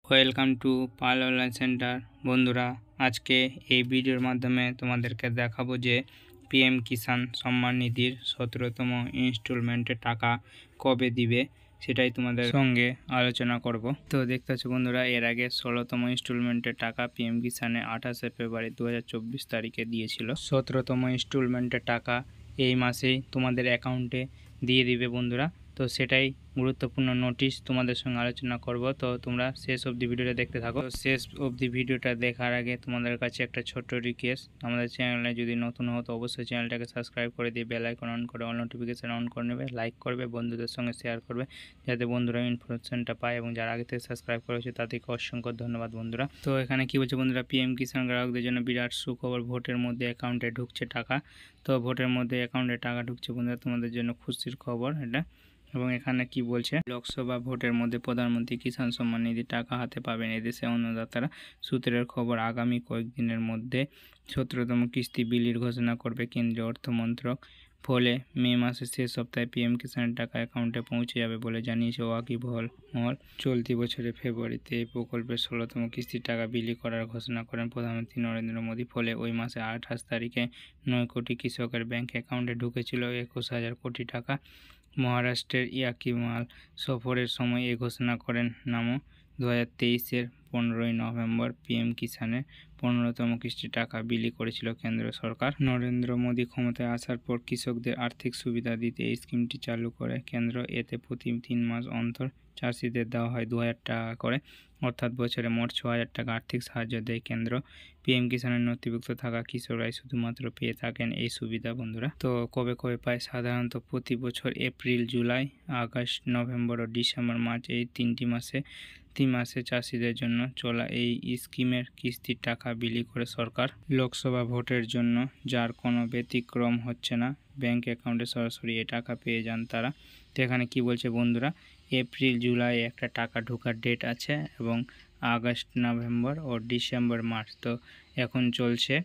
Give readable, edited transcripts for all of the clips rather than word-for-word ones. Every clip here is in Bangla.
Welcome to Pal online centre. বন্ধুরা, আজকে এই ভিডিওর মাধ্যমে তোমাদেরকে দেখাবো যে পিএম কিষাণ সম্মান নিধির 17তম ইনস্টলমেন্টের টাকা কবে দিবে, সেটাই তোমাদের সঙ্গে আলোচনা করব। তো দেখতে পাচ্ছ বন্ধুরা, এর আগে 16তম ইনস্টলমেন্টের টাকা পিএম কিষাণে 28শে ফেব্রুয়ারি 2024 তারিখে দিয়েছিল। 17তম ইনস্টলমেন্টের টাকা এই মাসেই তোমাদের অ্যাকাউন্টে দিয়ে দিবে বন্ধুরা। তো সেটাই গুরুত্বপূর্ণ নোটিশ তোমাদের সঙ্গে আলোচনা করব। তো তোমরা শেষ অবধি ভিডিওটা দেখতে থাকো। তো শেষ অবধি ভিডিওটা দেখার আগে তোমাদের কাছে একটা ছোট্ট রিকোয়েস্ট, আমাদের চ্যানেলে যদি নতুন হও তো অবশ্যই চ্যানেলটাকে সাবস্ক্রাইব করে দিয়ে বেল আইকন অন করে অল নোটিফিকেশান অন করে নেবে, লাইক করবে, বন্ধুদের সঙ্গে শেয়ার করবে যাতে বন্ধুরা ইনফরমেশনটা পায়, এবং যারা আগে থেকে সাবস্ক্রাইব করেছে তাদেরকে অসংখ্য ধন্যবাদ বন্ধুরা। তো এখানে কি বলছে বন্ধুরা, পিএম কিষাণ গ্রাহকদের জন্য বিরাট সুখবর, ভোটের মধ্যে অ্যাকাউন্টে ঢুকছে টাকা। তো ভোটের মধ্যে অ্যাকাউন্টে টাকা ঢুকছে বন্ধুরা, তোমাদের জন্য খুশির খবর এটা। এবং এখানে কি বলছে, লোকসভা ভোটের মধ্যে প্রধানমন্ত্রী কিষাণ সম্মান নিধি টাকা হাতে পাবেন এদেশে অন্নদাতারা। সূত্রের খবর, আগামী কয়েকদিনের মধ্যে 17তম কিস্তি বিলির ঘোষণা করবে কেন্দ্রীয় অর্থ মন্ত্রক। ফলে মে মাসের শেষ সপ্তাহে পিএম কিষাণের টাকা অ্যাকাউন্টে পৌঁছে যাবে বলে জানিয়েছে ওয়াকিবহল মহল। চলতি বছরের ফেব্রুয়ারিতে এই প্রকল্পের 16তম কিস্তির টাকা বিলি করার ঘোষণা করেন প্রধানমন্ত্রী নরেন্দ্র মোদী। ফলে ওই মাসে 28 তারিখে 9 কোটি কৃষকের ব্যাংক অ্যাকাউন্টে ঢুকেছিল 21,000 কোটি টাকা। মহারাষ্ট্রের ইয়াকিমাল সফরের সময় এ ঘোষণা করেন নামো। 2023-এর 15ই নভেম্বর পিএম কিষাণের 15তম কিস্তির টাকা বিলি করেছিল কেন্দ্র সরকার। নরেন্দ্র মোদী ক্ষমতায় আসার পর কৃষকদের আর্থিক সুবিধা দিতে এই স্কিমটি চালু করে কেন্দ্র। এতে প্রতি 3 মাস অন্তর চাষিদের দেওয়া হয় 2,000 টাকা করে, অর্থাৎ বছরে মোট 6,000 টাকা আর্থিক সাহায্য দেয় কেন্দ্র। পিএম কিষাণের নথিভুক্ত থাকা কৃষকরাই শুধুমাত্র পেয়ে থাকেন এই সুবিধা বন্ধুরা। তো কবে কবে পায়, সাধারণত প্রতি বছর এপ্রিল, জুলাই, আগস্ট, নভেম্বর ও ডিসেম্বর, মার্চ এই 3 মাসে চাষিদের জন্য চলা এই স্কিমের কিস্তির টাকা বিলি করে সরকার। লোকসভা ভোটের জন্য যার কোনো ব্যতিক্রম হচ্ছে না, ব্যাংক অ্যাকাউন্টে সরাসরি এ টাকা পেয়ে যান তারা। তো এখানে কি বলছে বন্ধুরা, এপ্রিল জুলাই একটা টাকা ঢোকার ডেট আছে, এবং আগস্ট, নভেম্বর ও ডিসেম্বর, মার্চ। তো এখন চলছে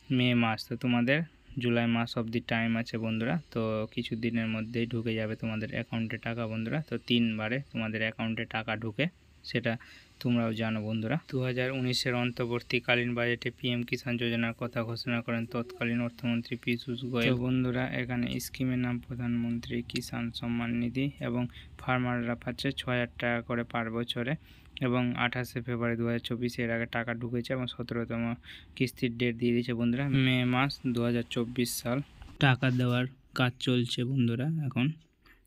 মে মাস, তো তোমাদের জুলাই মাস অবধি টাইম আছে বন্ধুরা। তো কিছু দিনের মধ্যেই ঢুকে যাবে তোমাদের অ্যাকাউন্টে টাকা বন্ধুরা। তো 3 বারে তোমাদের অ্যাকাউন্টে টাকা ঢুকে, সেটা তোমরাও জানো বন্ধুরা। 2019-এর অন্তর্বর্তীকালীন বাজেটে পিএম কিষাণ যোজনার কথা ঘোষণা করেন তৎকালীন অর্থমন্ত্রী পীযূষ গোয়েল। বন্ধুরা, এখানে স্কিমের নাম প্রধানমন্ত্রী কিষাণ সম্মান নিধি, এবং ফার্মাররা পাচ্ছে 6,000 টাকা করে পার বছরে, এবং 28শে ফেব্রুয়ারি 2024 এর আগে টাকা ঢুকেছে, এবং 17তম কিস্তির ডেট দিয়ে দিয়েছে বন্ধুরা মে মাস 2024 সাল। টাকা দেওয়ার কাজ চলছে বন্ধুরা এখন।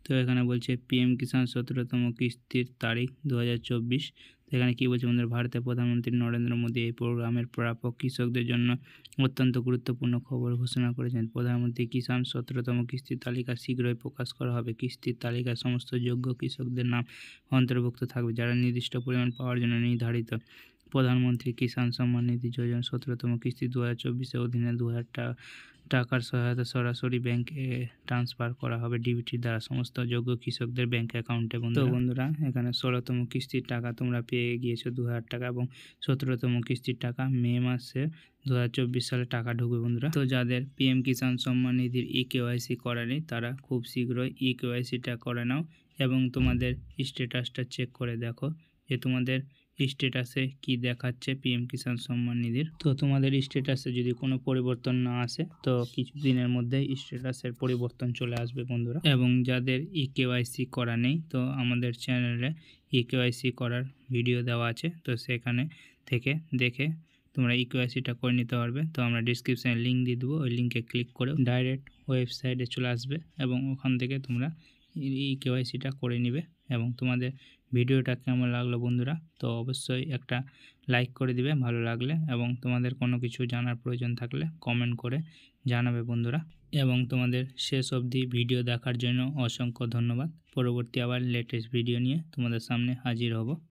তো এখানে বলছে পিএম কিষাণ 17তম কিস্তির তারিখ 2024। তো এখানে কী বলছে বন্ধুরা, ভারতের প্রধানমন্ত্রী নরেন্দ্র মোদী এই প্রোগ্রামের প্রাপক কৃষকদের জন্য অত্যন্ত গুরুত্বপূর্ণ খবর ঘোষণা করেছেন। প্রধানমন্ত্রী কিষাণ 17তম কিস্তির তালিকা শীঘ্রই প্রকাশ করা হবে। কিস্তির তালিকায় সমস্ত যোগ্য কৃষকদের নাম অন্তর্ভুক্ত থাকবে, যারা নির্দিষ্ট পরিমাণ পাওয়ার জন্য নির্ধারিত। প্রধানমন্ত্রী কিষাণ সম্মান নিধি যোজনা 17তম কিস্তি 2024-এর অধীনে 2,000 টাকার সহায়তা সরাসরি ব্যাংকে ট্রান্সফার করা হবে ডিবিটির দ্বারা সমস্ত যোগ্য কৃষকদের ব্যাংক অ্যাকাউন্টে। তো বন্ধুরা, এখানে 16তম কিস্তির টাকা তোমরা পেয়ে গিয়েছো 2,000 টাকা, এবং 17তম কিস্তির টাকা মে মাসে 2024 সালে টাকা ঢুকবে বন্ধুরা। তো যাদের পিএম কিষাণ সম্মান নিধির ইকেওয়াইসি করা নেই, তারা খুব শীঘ্রই ইকেওয়াইসিটা করে নাও, এবং তোমাদের স্ট্যাটাসটা চেক করে দেখো যে তোমাদের স্ট্যাটাসে কি দেখাচ্ছে পিএম কিষাণ সম্মান নিধির। তো তোমাদের স্ট্যাটাসে যদি কোনো পরিবর্তন না আসে, তো কিছু দিনের মধ্যে স্ট্যাটাসের পরিবর্তন চলে আসবে বন্ধুরা। এবং যাদের ইকেওয়াইসি করা নেই, তো আমাদের চ্যানেলে ইকেওয়াইসি করার ভিডিও দেওয়া আছে, তো সেখানে থেকে দেখে তোমরা ইকেওয়াইসিটা করে নিতে পারবে। তো আমরা ডিসক্রিপশানে লিঙ্ক দিয়ে দেবো, ওই লিঙ্কে ক্লিক করে ডাইরেক্ট ওয়েবসাইটে চলে আসবে, এবং ওখান থেকে তোমরা ইকেওয়াইসিটা করে নিবে। এবং তোমাদের ভিডিওটা কেমন লাগলো বন্ধুরা, তো অবশ্যই একটা লাইক করে দিবে ভালো লাগলে, এবং তোমাদের কোনো কিছু জানার প্রয়োজন থাকলে কমেন্ট করে জানাবে বন্ধুরা। এবং তোমাদের শেষ অবধি ভিডিও দেখার জন্য অসংখ্য ধন্যবাদ। পরবর্তী আবার লেটেস্ট ভিডিও নিয়ে তোমাদের সামনে হাজির হব।